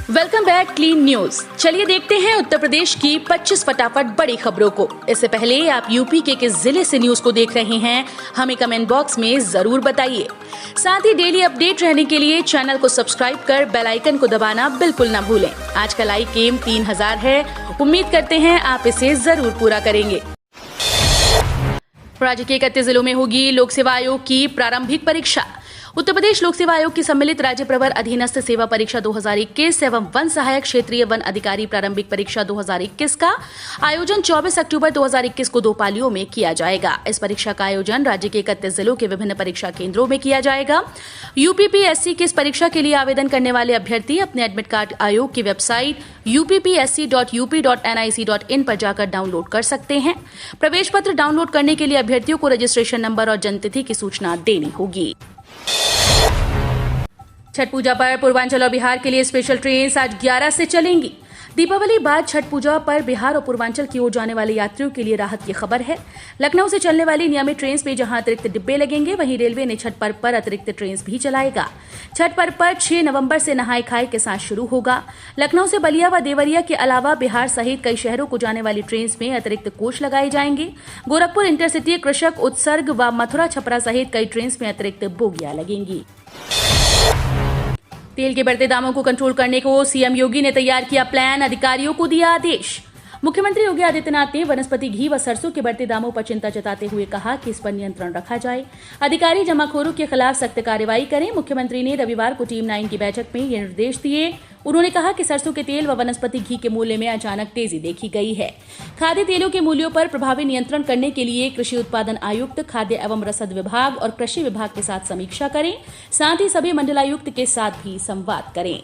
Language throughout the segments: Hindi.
Welcome back clean news. चलिए देखते हैं उत्तर प्रदेश की 25 फटाफट बड़ी खबरों को। इससे पहले आप यूपी के किस जिले से न्यूज को देख रहे हैं, हमें कमेंट बॉक्स में जरूर बताइए। साथ ही डेली अपडेट रहने के लिए चैनल को सब्सक्राइब कर बेल आइकन को दबाना बिल्कुल न भूलें। आज का लाइक एम 3000 है, उम्मीद करते हैं आप इसे जरूर पूरा करेंगे। राज्य के 31 जिलों में होगी लोक सेवा आयोग की प्रारंभिक परीक्षा। उत्तर प्रदेश लोक सेवा आयोग की सम्मिलित राज्य प्रवर अधीनस्थ सेवा परीक्षा 2021 एवं वन सहायक क्षेत्रीय वन अधिकारी प्रारंभिक परीक्षा 2021 का आयोजन 24 अक्टूबर 2021 को 2 पालियों में किया जाएगा। इस परीक्षा का आयोजन राज्य के 31 जिलों के विभिन्न परीक्षा केंद्रों में किया जाएगा। यूपीपीएससी की इस परीक्षा के लिए आवेदन करने वाले अभ्यर्थी अपने एडमिट कार्ड आयोग की वेबसाइट uppsc.up.nic.in पर जाकर डाउनलोड कर सकते हैं। प्रवेश पत्र डाउनलोड करने के लिए अभ्यर्थियों को रजिस्ट्रेशन नंबर और जन्मतिथि की सूचना देनी होगी। छठ पूजा पर पूर्वांचल और बिहार के लिए स्पेशल ट्रेन आज 11 से चलेंगी। दीपावली बाद छठ पूजा पर बिहार और पूर्वांचल की ओर जाने वाले यात्रियों के लिए राहत की खबर है। लखनऊ से चलने वाली नियमित ट्रेन में जहां अतिरिक्त डिब्बे लगेंगे, वहीं रेलवे ने छठ पर्व पर अतिरिक्त ट्रेन भी चलाएगा। छठ पर्व पर 6 नवंबर से नहाय खाए के साथ शुरू होगा। लखनऊ से बलिया व देवरिया के अलावा बिहार सहित कई शहरों को जाने वाली ट्रेन में अतिरिक्त कोच लगाए जाएंगे। गोरखपुर इंटरसिटी, कृषक, उत्सर्ग व मथुरा छपरा सहित कई ट्रेन में अतिरिक्त बोगियां लगेंगी। तेल के बढ़ते दामों को कंट्रोल करने को सीएम योगी ने तैयार किया प्लान, अधिकारियों को दिया आदेश। मुख्यमंत्री योगी आदित्यनाथ ने वनस्पति घी व सरसों के बढ़ते दामों पर चिंता जताते हुए कहा कि इस पर नियंत्रण रखा जाए, अधिकारी जमाखोरों के खिलाफ सख्त कार्रवाई करें। मुख्यमंत्री ने रविवार को टीम 9 की बैठक में ये निर्देश दिए। उन्होंने कहा कि सरसों के तेल व वनस्पति घी के मूल्य में अचानक तेजी देखी गई है। खाद्य तेलों के मूल्यों पर प्रभावी नियंत्रण करने के लिए कृषि उत्पादन आयुक्त, खाद्य एवं रसद विभाग और कृषि विभाग के साथ समीक्षा करें। साथ ही सभी मंडलायुक्त के साथ भी संवाद करें।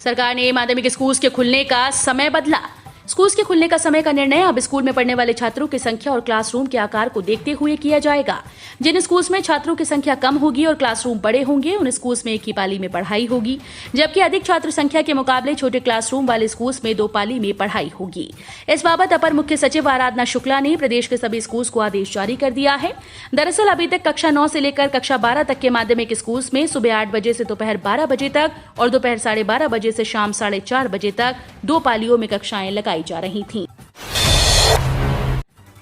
सरकार ने माध्यमिक स्कूल के खुलने का समय बदला। स्कूल के खुलने का समय का निर्णय अब स्कूल में पढ़ने वाले छात्रों की संख्या और क्लासरूम के आकार को देखते हुए किया जाएगा। जिन स्कूल्स में छात्रों की संख्या कम होगी और क्लासरूम बड़े होंगे, उन स्कूल्स में एक ही पाली में पढ़ाई होगी, जबकि अधिक छात्र संख्या के मुकाबले छोटे क्लासरूम वाले स्कूल्स में 2 पाली में पढ़ाई होगी। इस बाबत अपर मुख्य सचिव आराधना शुक्ला ने प्रदेश के सभी स्कूल्स को आदेश जारी कर दिया है। दरअसल अभी तक कक्षा 9 से लेकर कक्षा 12 तक के माध्यमिक स्कूल्स में सुबह 8 बजे से दोपहर 12 बजे तक और दोपहर 12:30 बजे से शाम 4:30 बजे तक 2 पालियों में कक्षाएं लगाई जा रही थीं।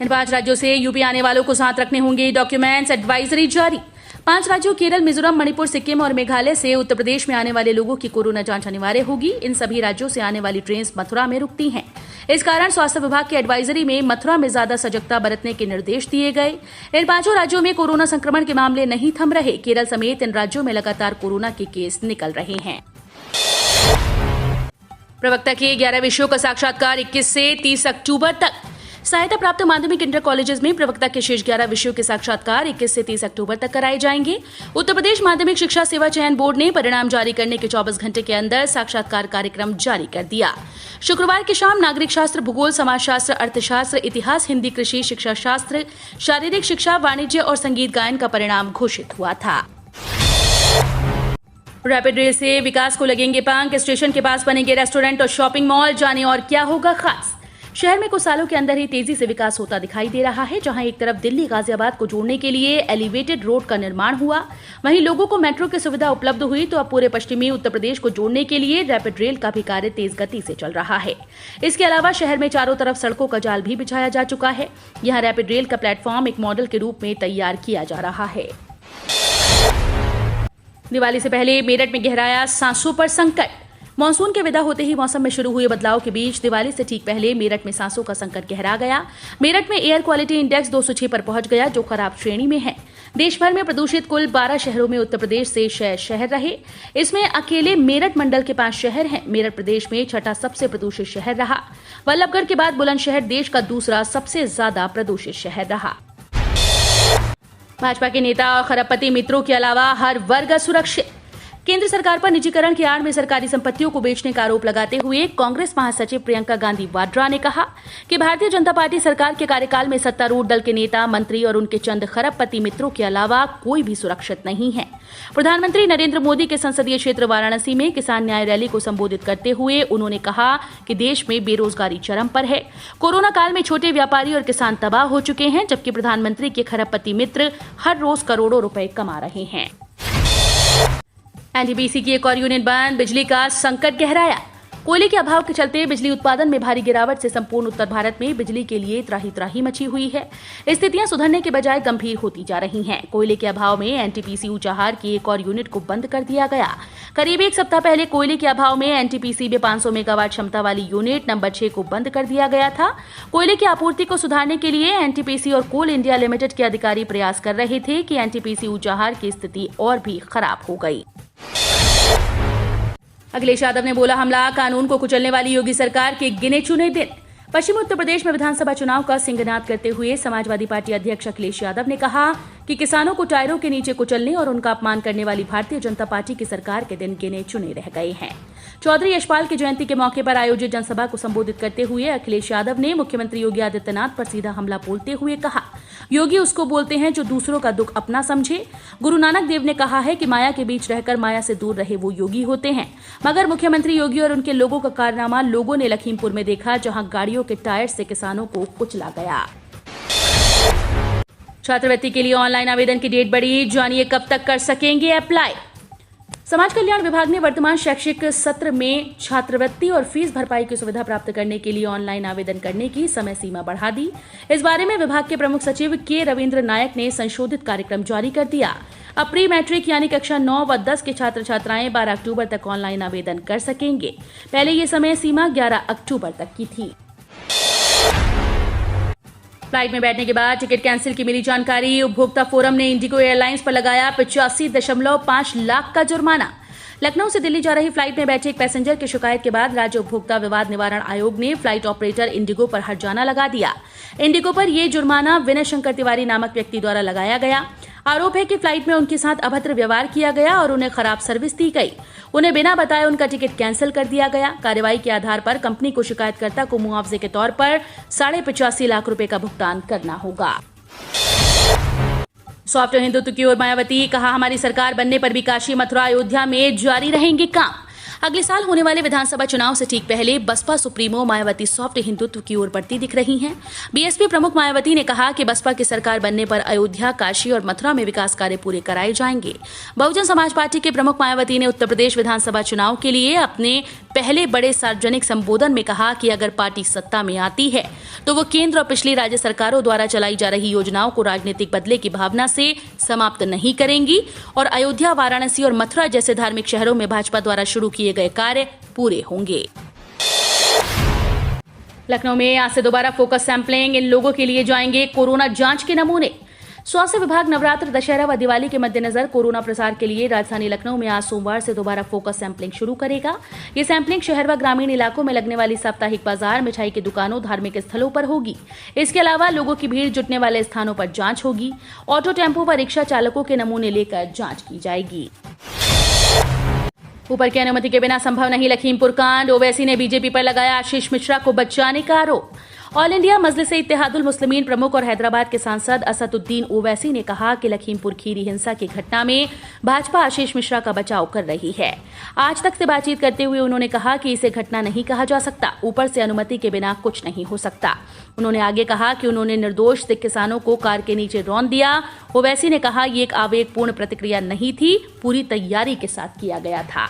इन 5 राज्यों से यूपी आने वालों को साथ रखने होंगे डॉक्यूमेंट्स, एडवाइजरी जारी। 5 राज्यों केरल, मिजोरम, मणिपुर, सिक्किम और मेघालय से उत्तर प्रदेश में आने वाले लोगों की कोरोना जांच अनिवार्य होगी। इन सभी राज्यों से आने वाली ट्रेन मथुरा में रुकती हैं। इस कारण स्वास्थ्य विभाग की एडवाइजरी में मथुरा में ज्यादा सजगता बरतने के निर्देश दिए गए। इन 5 राज्यों में कोरोना संक्रमण के मामले नहीं थम रहे। केरल समेत इन राज्यों में लगातार कोरोना के केस निकल रहे हैं। प्रवक्ता के 11 विषयों का साक्षात्कार 21 से 30 अक्टूबर तक। सहायता प्राप्त माध्यमिक इंटर कॉलेजेस में प्रवक्ता के शेष 11 विषयों के साक्षात्कार 21 से 30 अक्टूबर तक कराए जाएंगे। उत्तर प्रदेश माध्यमिक शिक्षा सेवा चयन बोर्ड ने परिणाम जारी करने के 24 घंटे के अंदर साक्षात्कार कार्यक्रम जारी कर दिया। शुक्रवार की शाम नागरिक शास्त्र, भूगोल, समाजशास्त्र, अर्थशास्त्र, इतिहास, हिंदी, कृषि, शिक्षा शास्त्र, शारीरिक शिक्षा, वाणिज्य और संगीत गायन का परिणाम घोषित हुआ था। रैपिड रेल से विकास को लगेंगे पंख। स्टेशन के पास बनेंगे रेस्टोरेंट और शॉपिंग मॉल। जाने और क्या होगा खास। शहर में कुछ सालों के अंदर ही तेजी से विकास होता दिखाई दे रहा है। जहां एक तरफ दिल्ली गाजियाबाद को जोड़ने के लिए एलिवेटेड रोड का निर्माण हुआ, वहीं लोगों को मेट्रो की सुविधा उपलब्ध हुई, तो अब पूरे पश्चिमी उत्तर प्रदेश को जोड़ने के लिए रैपिड रेल का भी कार्य तेज गति से चल रहा है। इसके अलावा शहर में चारों तरफ सड़कों का जाल भी बिछाया जा चुका है। यहाँ रैपिड रेल का प्लेटफॉर्म एक मॉडल के रूप में तैयार किया जा रहा है। दिवाली से पहले मेरठ में गहराया सांसों पर संकट। मॉनसून के विदा होते ही मौसम में शुरू हुए बदलाव के बीच दिवाली से ठीक पहले मेरठ में सांसों का संकट गहरा गया। मेरठ में एयर क्वालिटी इंडेक्स 206 पर पहुंच गया, जो खराब श्रेणी में है। देश भर में प्रदूषित कुल 12 शहरों में उत्तर प्रदेश से 6 शहर रहे। इसमें अकेले मेरठ मंडल के 5 शहर हैं। मेरठ प्रदेश में 6ठा सबसे प्रदूषित शहर रहा। वल्लभगढ़ के बाद बुलंदशहर देश का दूसरा सबसे ज्यादा प्रदूषित शहर रहा। भाजपा के नेता और खरबपति मित्रों के अलावा हर वर्ग सुरक्षित। केंद्र सरकार पर निजीकरण की आड़ में सरकारी संपत्तियों को बेचने का आरोप लगाते हुए कांग्रेस महासचिव प्रियंका गांधी वाड्रा ने कहा कि भारतीय जनता पार्टी सरकार के कार्यकाल में सत्तारूढ़ दल के नेता, मंत्री और उनके चंद खरबपति मित्रों के अलावा कोई भी सुरक्षित नहीं है। प्रधानमंत्री नरेंद्र मोदी के संसदीय क्षेत्र वाराणसी में किसान न्याय रैली को संबोधित करते हुए उन्होंने कहा कि देश में बेरोजगारी चरम पर है। कोरोना काल में छोटे व्यापारी और किसान तबाह हो चुके हैं, जबकि प्रधानमंत्री के खरबपति मित्र हर रोज करोड़ों रुपए कमा रहे हैं। एनटीपीसी की एक और यूनिट बंद, बिजली का संकट गहराया। कोयले के अभाव के चलते बिजली उत्पादन में भारी गिरावट से संपूर्ण उत्तर भारत में बिजली के लिए त्राही मची हुई है। स्थितियां सुधरने के बजाय गंभीर होती जा रही हैं। कोयले के अभाव में एनटीपीसी ऊंचाहार की एक और यूनिट को बंद कर दिया गया। करीब एक सप्ताह पहले कोयले के अभाव में एनटीपीसी में 500 मेगावाट क्षमता वाली यूनिट नंबर 6 को बंद कर दिया गया था। कोयले की आपूर्ति को सुधारने के लिए एनटीपीसी और कोल इंडिया लिमिटेड के अधिकारी प्रयास कर रहे थे कि एनटीपीसी ऊंचाहार की स्थिति और भी खराब हो गई। अखिलेश यादव ने बोला, हमला, कानून को कुचलने वाली योगी सरकार के गिने चुने दिन। पश्चिमी उत्तर प्रदेश में विधानसभा चुनाव का सिंहनाद करते हुए समाजवादी पार्टी अध्यक्ष अखिलेश यादव ने कहा कि किसानों को टायरों के नीचे कुचलने और उनका अपमान करने वाली भारतीय जनता पार्टी की सरकार के दिन गिने चुने रह गए हैं। चौधरी यशपाल की जयंती के मौके पर आयोजित जनसभा को संबोधित करते हुए अखिलेश यादव ने मुख्यमंत्री योगी आदित्यनाथ पर सीधा हमला बोलते हुए कहा, योगी उसको बोलते हैं जो दूसरों का दुख अपना समझे। गुरु नानक देव ने कहा है कि माया के बीच रहकर माया से दूर रहे वो योगी होते हैं। मगर मुख्यमंत्री योगी और उनके लोगों का कारनामा लोगों ने लखीमपुर में देखा, जहां गाड़ियों के टायर से किसानों को कुचला गया। छात्रवृत्ति के लिए ऑनलाइन आवेदन की डेट बढ़ी, जानिए कब तक कर सकेंगे अप्लाई। समाज कल्याण विभाग ने वर्तमान शैक्षिक सत्र में छात्रवृत्ति और फीस भरपाई की सुविधा प्राप्त करने के लिए ऑनलाइन आवेदन करने की समय सीमा बढ़ा दी। इस बारे में विभाग के प्रमुख सचिव के रविंद्र नायक ने संशोधित कार्यक्रम जारी कर दिया। अब प्री मैट्रिक यानी कक्षा 9 व 10 के छात्र छात्राएं 12 अक्टूबर तक ऑनलाइन आवेदन कर सकेंगे। पहले ये समय सीमा 11 अक्टूबर तक की थी। फ्लाइट में बैठने के बाद टिकट कैंसिल की मिली जानकारी। उपभोक्ता फोरम ने इंडिगो एयरलाइंस पर लगाया 85.5 लाख का जुर्माना। लखनऊ से दिल्ली जा रही फ्लाइट में बैठे एक पैसेंजर की शिकायत के बाद राज्य उपभोक्ता विवाद निवारण आयोग ने फ्लाइट ऑपरेटर इंडिगो पर हर्जाना लगा दिया। इंडिगो पर यह जुर्माना विनय शंकर तिवारी नामक व्यक्ति द्वारा लगाया गया। आरोप है कि फ्लाइट में उनके साथ अभद्र व्यवहार किया गया और उन्हें खराब सर्विस दी गई। उन्हें बिना बताए उनका टिकट कैंसिल कर दिया गया। कार्रवाई के आधार पर कंपनी को शिकायतकर्ता को मुआवजे के तौर पर 85.5 लाख रुपए का भुगतान करना होगा। सॉफ्ट हिंदुत्व की ओर मायावती, कहा हमारी सरकार बनने पर भी काशी, मथुरा, अयोध्या में जारी रहेंगे काम। अगले साल होने वाले विधानसभा चुनाव से ठीक पहले बसपा सुप्रीमो मायावती सॉफ्ट हिंदुत्व की ओर बढ़ती दिख रही हैं। बीएसपी प्रमुख मायावती ने कहा कि बसपा की सरकार बनने पर अयोध्या, काशी और मथुरा में विकास कार्य पूरे कराए जाएंगे। बहुजन समाज पार्टी के प्रमुख मायावती ने उत्तर प्रदेश विधानसभा चुनाव के लिए अपने पहले बड़े सार्वजनिक संबोधन में कहा कि अगर पार्टी सत्ता में आती है तो वो केंद्र और पिछली राज्य सरकारों द्वारा चलाई जा रही योजनाओं को राजनीतिक बदले की भावना से समाप्त नहीं करेंगी और अयोध्या, वाराणसी और मथुरा जैसे धार्मिक शहरों में भाजपा द्वारा शुरू किए गए कार्य पूरे होंगे। लखनऊ में आज से दोबारा फोकस सैंपलिंग। इन लोगों के लिए जाएंगे कोरोना जांच के नमूने। स्वास्थ्य विभाग नवरात्र, दशहरा व दिवाली के मद्देनजर कोरोना प्रसार के लिए राजधानी लखनऊ में आज सोमवार से दोबारा फोकस सैंपलिंग शुरू करेगा। ये सैंपलिंग शहर व ग्रामीण इलाकों में लगने वाली साप्ताहिक बाजार, मिठाई की दुकानों, धार्मिक स्थलों पर होगी। इसके अलावा लोगों की भीड़ जुटने वाले स्थानों पर जांच होगी। ऑटो, टेम्पो व रिक्शा चालकों के नमूने लेकर जांच की जाएगी। ऊपर की अनुमति के बिना संभव नहीं लखीमपुर कांड। ओवैसी ने बीजेपी पर लगाया आशीष मिश्रा को बचाने का आरोप। ऑल इंडिया मजलिस इत्तेहादुल मुस्लिमीन प्रमुख और हैदराबाद के सांसद असदुद्दीन ओवैसी ने कहा कि लखीमपुर खीरी हिंसा की घटना में भाजपा आशीष मिश्रा का बचाव कर रही है। आज तक से बातचीत करते हुए उन्होंने कहा कि इसे घटना नहीं कहा जा सकता, ऊपर से अनुमति के बिना कुछ नहीं हो सकता। उन्होंने आगे कहा कि उन्होंने निर्दोष सिख किसानों को कार के नीचे रौंद दिया। ओवैसी ने कहा ये एक आवेगपूर्ण प्रतिक्रिया नहीं थी, पूरी तैयारी के साथ किया गया था।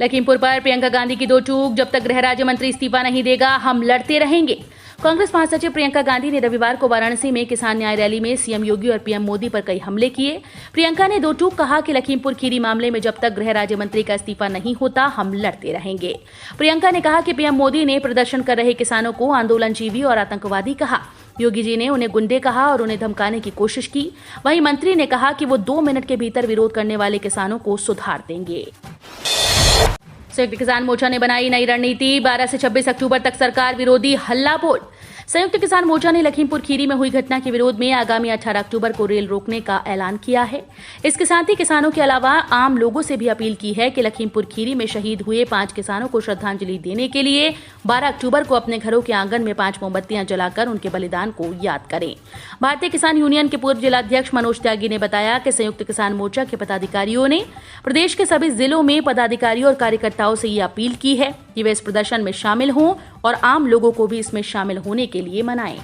लखीमपुर पर प्रियंका गांधी की दो टूक, जब तक गृह राज्य मंत्री इस्तीफा नहीं देगा हम लड़ते रहेंगे। कांग्रेस महासचिव प्रियंका गांधी ने रविवार को वाराणसी में किसान न्याय रैली में सीएम योगी और पीएम मोदी पर कई हमले किए। प्रियंका ने दो टूक कहा कि लखीमपुर खीरी मामले में जब तक गृह राज्य मंत्री का इस्तीफा नहीं होता हम लड़ते रहेंगे। प्रियंका ने कहा कि पीएम मोदी ने प्रदर्शन कर रहे किसानों को आंदोलनजीवी और आतंकवादी कहा। योगी जी ने उन्हें गुंडे कहा और उन्हें धमकाने की कोशिश की। वहीं मंत्री ने कहा कि वो 2 मिनट के भीतर विरोध करने वाले किसानों को सुधार देंगे। संयुक्त किसान मोर्चा ने बनाई नई रणनीति। 12 से 26 अक्टूबर तक सरकार विरोधी हल्ला बोल। संयुक्त किसान मोर्चा ने लखीमपुर खीरी में हुई घटना के विरोध में आगामी 18 अक्टूबर को रेल रोकने का ऐलान किया है। इसके साथ ही किसानों के अलावा आम लोगों से भी अपील की है कि लखीमपुर खीरी में शहीद हुए 5 किसानों को श्रद्धांजलि देने के लिए 12 अक्टूबर को अपने घरों के आंगन में 5 मोमबत्तियां जलाकर उनके बलिदान को याद करें। भारतीय किसान यूनियन के पूर्व जिलाध्यक्ष मनोज त्यागी ने बताया कि संयुक्त किसान मोर्चा के पदाधिकारियों ने प्रदेश के सभी जिलों में पदाधिकारियों और कार्यकर्ताओं से ये अपील की है कि वे इस प्रदर्शन में शामिल हों और आम लोगों को भी इसमें शामिल होने के लिए मनाएं।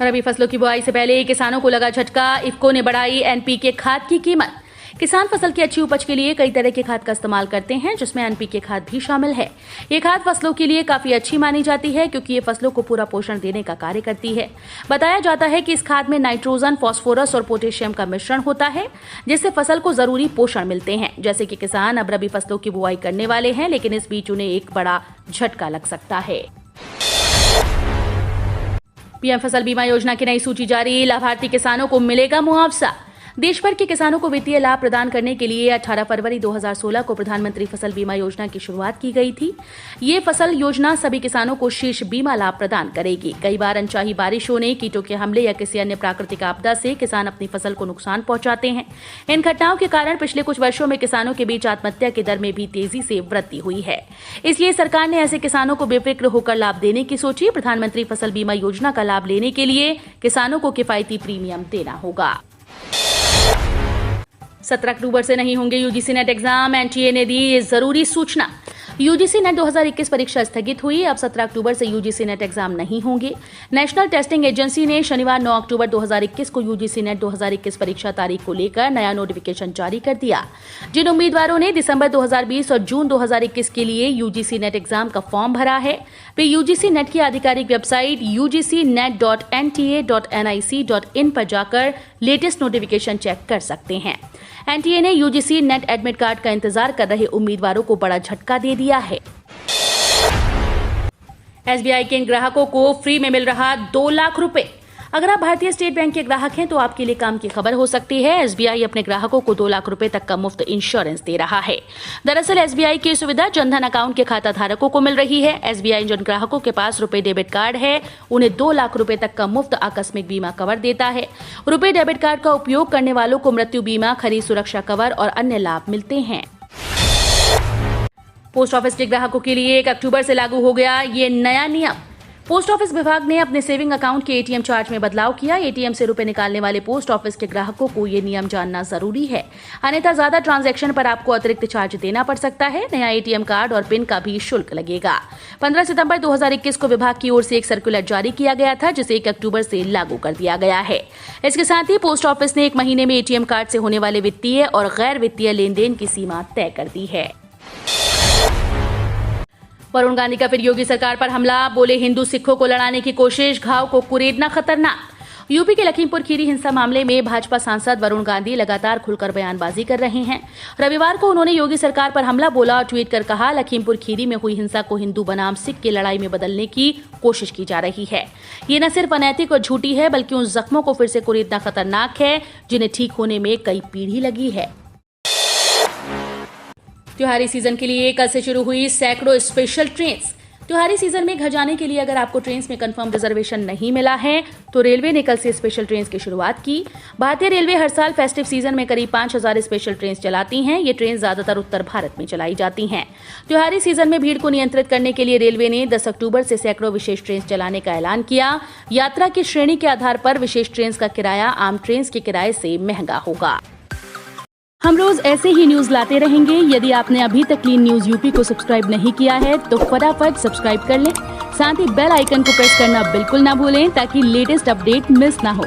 रबी फसलों की बुआई से पहले किसानों को लगा झटका। इफ्को ने बढ़ाई एनपीके खाद की कीमत। किसान फसल की अच्छी उपज के लिए कई तरह के खाद का इस्तेमाल करते हैं, जिसमें एनपीके खाद भी शामिल है। ये खाद फसलों के लिए काफी अच्छी मानी जाती है, क्योंकि ये फसलों को पूरा पोषण देने का कार्य करती है। बताया जाता है कि इस खाद में नाइट्रोजन, फास्फोरस और पोटेशियम का मिश्रण होता है, जिससे फसल को जरूरी पोषण मिलते हैं। जैसे कि किसान अब रबी फसलों की बुआई करने वाले हैं, लेकिन इस बीच उन्हें एक बड़ा झटका लग सकता है। पीएम फसल बीमा योजना की नई सूची जारी। लाभार्थी किसानों को मिलेगा मुआवजा। देश भर के किसानों को वित्तीय लाभ प्रदान करने के लिए 18 फरवरी 2016 को प्रधानमंत्री फसल बीमा योजना की शुरुआत की गई थी। ये फसल योजना सभी किसानों को शीर्ष बीमा लाभ प्रदान करेगी। कई बार अनचाही बारिश होने, कीटों के हमले या किसी अन्य प्राकृतिक आपदा से किसान अपनी फसल को नुकसान पहुंचाते हैं। इन घटनाओं के कारण पिछले कुछ वर्षों में किसानों के बीच आत्महत्या की दर में भी तेजी से वृद्धि हुई है। इसलिए सरकार ने ऐसे किसानों को बेफिक्र होकर लाभ देने की सोची। प्रधानमंत्री फसल बीमा योजना का लाभ लेने के लिए किसानों को किफायती प्रीमियम देना होगा। 17 अक्टूबर से नहीं होंगे यूजीसी नेट एग्जाम। एनटीए ने दी ये जरूरी सूचना। यूजीसी नेट 2021 परीक्षा स्थगित हुई। अब 17 अक्टूबर से यूजीसी नेट एग्जाम नहीं होंगे। नेशनल टेस्टिंग एजेंसी ने शनिवार 9 अक्टूबर 2021 को यूजीसी नेट 2021 परीक्षा तारीख को लेकर नया नोटिफिकेशन जारी कर दिया। जिन उम्मीदवारों ने दिसंबर 2020 और जून 2021 के लिए यूजीसी नेट एग्जाम का फॉर्म भरा है, वे यूजीसी नेट की आधिकारिक वेबसाइट ugcnet.nta.nic.in पर जाकर लेटेस्ट नोटिफिकेशन चेक कर सकते हैं। एनटीए ने यूजीसी नेट एडमिट कार्ड का इंतजार कर रहे उम्मीदवारों को बड़ा झटका दे दिया है। एसबीआई के इन ग्राहकों को फ्री में मिल रहा 2 लाख रुपए। अगर आप भारतीय स्टेट बैंक के ग्राहक हैं तो आपके लिए काम की खबर हो सकती है। एसबीआई अपने ग्राहकों को 2 लाख रुपए तक का मुफ्त इंश्योरेंस दे रहा है। दरअसल एसबीआई की सुविधा जनधन अकाउंट के खाता धारकों को मिल रही है। एसबीआई जिन ग्राहकों के पास रुपए डेबिट कार्ड है, उन्हें 2 लाख रुपए तक का मुफ्त आकस्मिक बीमा कवर देता है। रुपए डेबिट कार्ड का उपयोग करने वालों को मृत्यु बीमा, खरीद सुरक्षा कवर और अन्य लाभ मिलते हैं। पोस्ट ऑफिस के ग्राहकों के लिए 1 अक्टूबर से लागू हो गया ये नया नियम। पोस्ट ऑफिस विभाग ने अपने सेविंग अकाउंट के एटीएम चार्ज में बदलाव किया। एटीएम से रुपए निकालने वाले पोस्ट ऑफिस के ग्राहकों को ये नियम जानना जरूरी है, अन्यथा ज्यादा ट्रांजैक्शन पर आपको अतिरिक्त चार्ज देना पड़ सकता है। नया एटीएम कार्ड और पिन का भी शुल्क लगेगा। 15 सितंबर 2021 को विभाग की ओर से एक सर्कुलर जारी किया गया था, जिसे 1 अक्टूबर से लागू कर दिया गया है। इसके साथ ही पोस्ट ऑफिस ने 1 महीने में एटीएम कार्ड से होने वाले वित्तीय और गैर वित्तीय लेन देन की सीमा तय कर दी है। वरुण गांधी का फिर योगी सरकार पर हमला। बोले हिंदू सिखों को लड़ाने की कोशिश, घाव को कुरेदना खतरनाक। यूपी के लखीमपुर खीरी हिंसा मामले में भाजपा सांसद वरुण गांधी लगातार खुलकर बयानबाजी कर रहे हैं। रविवार को उन्होंने योगी सरकार पर हमला बोला और ट्वीट कर कहा, लखीमपुर खीरी में हुई हिंसा को हिंदू बनाम सिख की लड़ाई में बदलने की कोशिश की जा रही है। ये न सिर्फ अनैतिक और झूठी है, बल्कि उन जख्मों को फिर से कुरेदना खतरनाक है, जिन्हें ठीक होने में कई पीढ़ी लगी है। त्योहारी सीजन के लिए कल से शुरू हुई सैकड़ों स्पेशल ट्रेन्स। त्योहारी सीजन में घर जाने के लिए अगर आपको ट्रेन्स में कंफर्म रिजर्वेशन नहीं मिला है तो रेलवे ने कल से स्पेशल ट्रेन्स की शुरुआत की। भारतीय रेलवे हर साल फेस्टिव सीजन में करीब 5000 स्पेशल ट्रेन्स चलाती हैं। ये ट्रेन ज्यादातर उत्तर भारत में चलाई जाती हैं। त्योहारी सीजन में भीड़ को नियंत्रित करने के लिए रेलवे ने 10 अक्टूबर से सैकड़ों विशेष ट्रेन चलाने का ऐलान किया। यात्रा की श्रेणी के आधार पर विशेष ट्रेन का किराया आम ट्रेन के किराए से महंगा होगा। हम रोज ऐसे ही न्यूज लाते रहेंगे। यदि आपने अभी तक क्लीन न्यूज यूपी को सब्सक्राइब नहीं किया है तो फटाफट सब्सक्राइब कर लें। साथ ही बेल आइकन को प्रेस करना बिल्कुल ना भूलें, ताकि लेटेस्ट अपडेट मिस ना हो।